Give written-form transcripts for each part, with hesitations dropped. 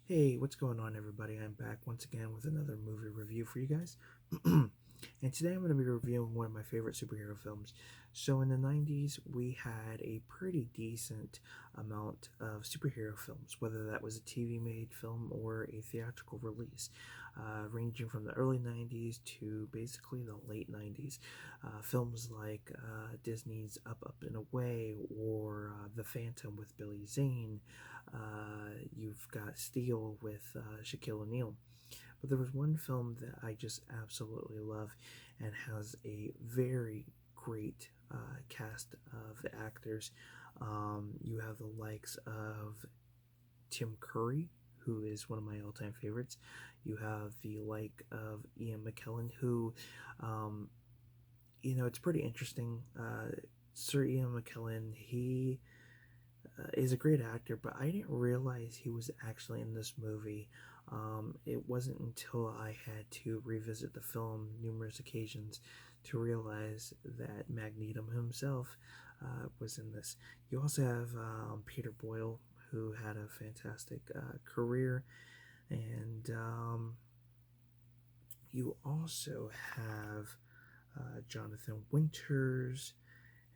Hey, what's going on, everybody? I'm back once again with another movie review for you guys. And today I'm going to be reviewing one of my favorite superhero films. So, in the 90s, we had a pretty decent amount of superhero films, whether that was a TV made film or a theatrical release, ranging from the early 90s to basically the late 90s. Films like Disney's Up, Up, and Away or The Phantom with Billy Zane. You've got Steel with Shaquille O'Neal. But there was one film that I just absolutely love and has a very great cast of actors. You have the likes of Tim Curry, who is one of my all time favorites. You have the like of Ian McKellen, who, um, it's pretty interesting. Sir Ian McKellen, he is a great actor, but I didn't realize he was actually in this movie. It wasn't until I had to revisit the film numerous occasions to realize that Magneto himself was in this. You also have Peter Boyle, who had a fantastic career, and you also have Jonathan Winters,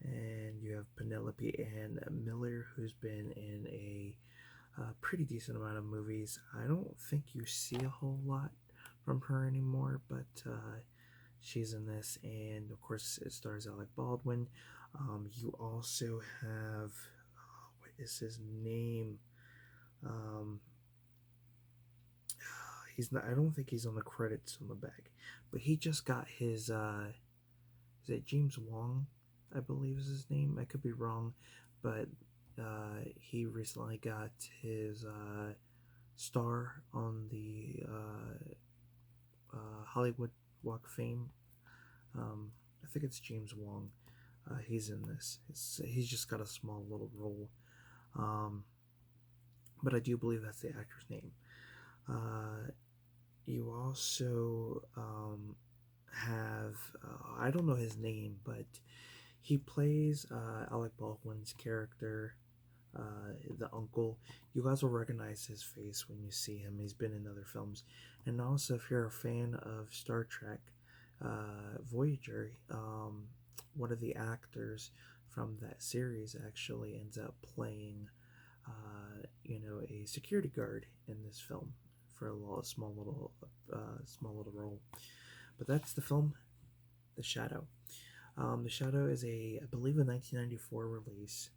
and you have Penelope Ann Miller, who's been in a pretty decent amount of movies. I don't think you see a whole lot from her anymore, but she's in this, and of course, it stars Alec Baldwin. You also have what is his name? Um, he's not. I don't think he's on the credits on the back, but he just got his. Is it James Wong? I believe is his name. I could be wrong, but he recently got his star on the Hollywood Walk of Fame. I think it's James Wong. He's in this. He's just got a small little role, um, but I do believe that's the actor's name. You also have I don't know his name, but he plays Alec Baldwin's character, the uncle. You guys will recognize his face when you see him. He's been in other films. And also, if you're a fan of Star Trek Voyager, one of the actors from that series actually ends up playing, a security guard in this film for a little, small little role. But that's the film, The Shadow. The Shadow is I believe, a 1994 release,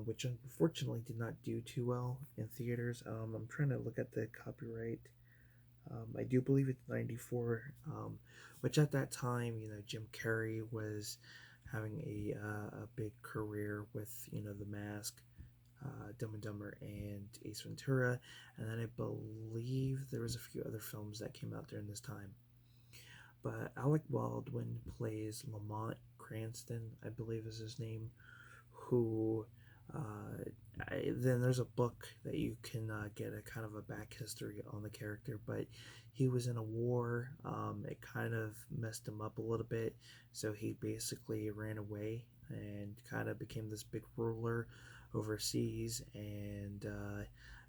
which unfortunately did not do too well in theaters. I'm trying to look at the copyright. I do believe it's 94, which at that time, Jim Carrey was having a big career with, The Mask, Dumb and Dumber, and Ace Ventura. And then I believe there was a few other films that came out during this time. But Alec Baldwin plays Lamont Cranston, I believe is his name, who then there's a book that you can get a kind of a back history on the character, but he was in a war. It kind of messed him up a little bit, so he basically ran away and kind of became this big ruler overseas, and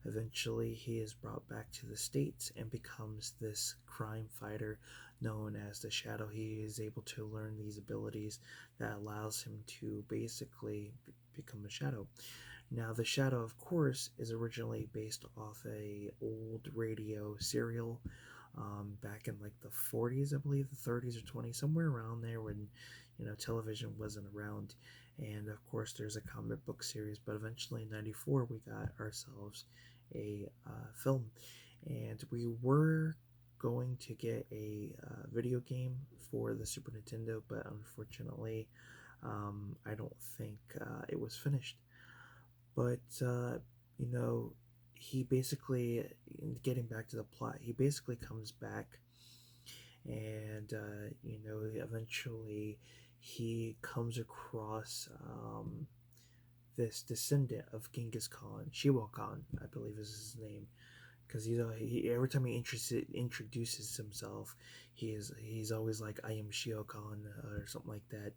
eventually he is brought back to the States and becomes this crime fighter known as the Shadow. He is able to learn these abilities that allows him to basically become a Shadow. Now, the Shadow, of course, is originally based off a old radio serial back in like the 40s, I believe, the 30s or 20s, somewhere around there when television wasn't around. And of course, there's a comic book series, but eventually in '94 we got ourselves a film, and we were going to get a video game for the Super Nintendo, but unfortunately, I don't think it was finished. But he basically, getting back to the plot, he basically comes back, and eventually he comes across this descendant of Genghis Khan, Shiwa Khan, I believe is his name, because every time he introduces himself, he's always like, "I am Shio Khan," or something like that,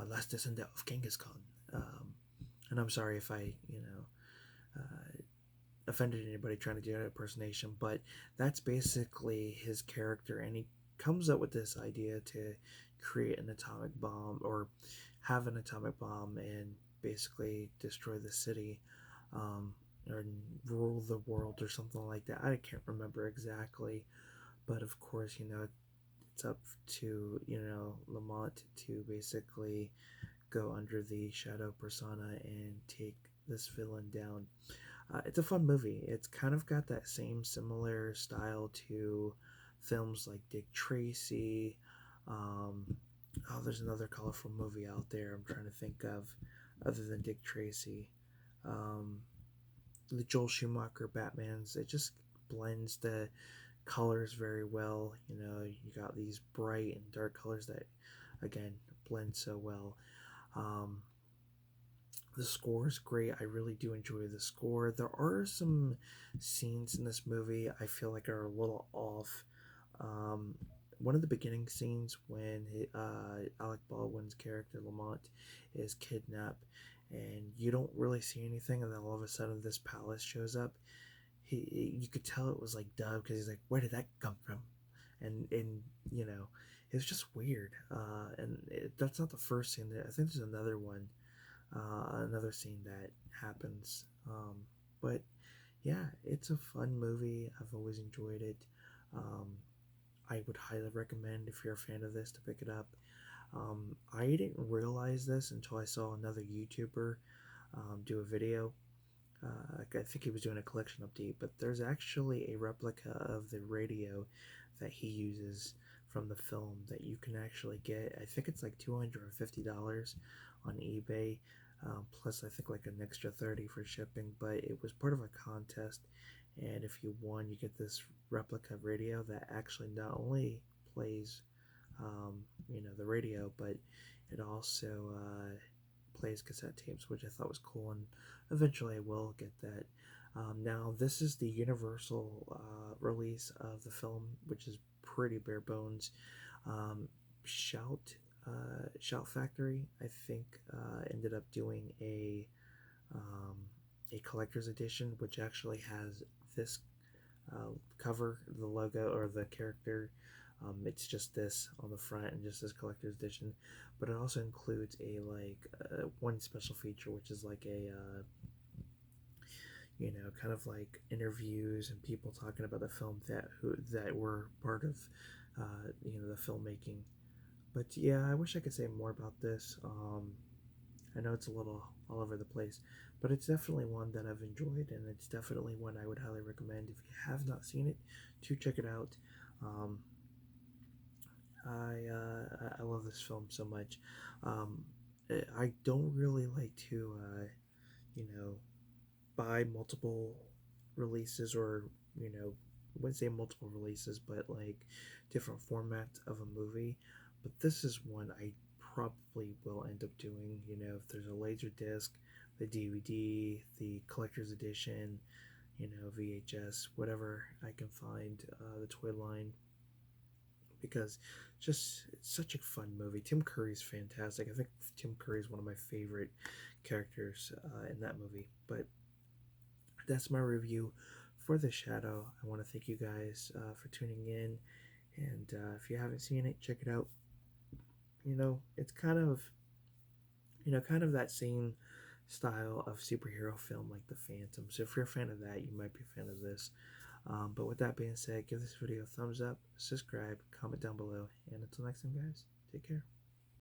last descendant of Genghis Khan. And I'm sorry if I uh, offended anybody trying to do an impersonation, but that's basically his character, and he comes up with this idea to create an atomic bomb or have an atomic bomb and basically destroy the city, um, or rule the world or something like that. I can't remember exactly, but of course, it's up to Lamont to basically go under the shadow persona and take this villain down. It's a fun movie. It's kind of got that same similar style to films like Dick Tracy. Um, there's another colorful movie out there I'm trying to think of other than Dick Tracy. Um, the Joel Schumacher Batman's, it just blends the colors very well. You got these bright and dark colors that, again, blend so well. Um, the score is great. I really do enjoy the score. There are some scenes in this movie I feel like are a little off. Um, One of the beginning scenes when Alec Baldwin's character Lamont is kidnapped, and you don't really see anything, and then all of a sudden this palace shows up. You could tell it was like dubbed because he's like, "Where did that come from?" And it's just weird. That's not the first scene. I think there's another one, another scene that happens. But yeah, it's a fun movie. I've always enjoyed it. Um, I would highly recommend if you're a fan of this to pick it up. I didn't realize this until I saw another YouTuber do a video. I think he was doing a collection update, but there's actually a replica of the radio that he uses from the film that you can actually get. I think it's like $250 on eBay, plus I think like an extra 30 for shipping. But it was part of a contest, and if you won, you get this replica radio that actually not only plays, the radio, but it also plays cassette tapes, which I thought was cool, and eventually I will get that. Now, this is the universal release of the film, which is pretty bare bones. Um, Shout Shout Factory, I think, ended up doing um, a collector's edition, which actually has this cover, the logo or the character. It's just this on the front and just this collector's edition, but it also includes a one special feature, which is like a kind of like interviews and people talking about the film that were part of the filmmaking. But yeah, I wish I could say more about this. I know it's a little all over the place, but it's definitely one that I've enjoyed, and it's definitely one I would highly recommend if you have not seen it to check it out. Um, I love this film so much. Um, I don't really like to you know buy multiple releases, or I wouldn't say multiple releases, but like different formats of a movie. But this is one I probably will end up doing. If there's a laser disc, the DVD, the collector's edition, VHS, whatever I can find, the toy line, because just it's such a fun movie. Tim Curry's fantastic. I think Tim Curry is one of my favorite characters in that movie. But that's my review for The Shadow. I want to thank you guys for tuning in, and if you haven't seen it, check it out. It's kind of that same style of superhero film like The Phantom. So if you're a fan of that, you might be a fan of this. But with that being said, give this video a thumbs up, subscribe, comment down below, and until next time, guys, take care.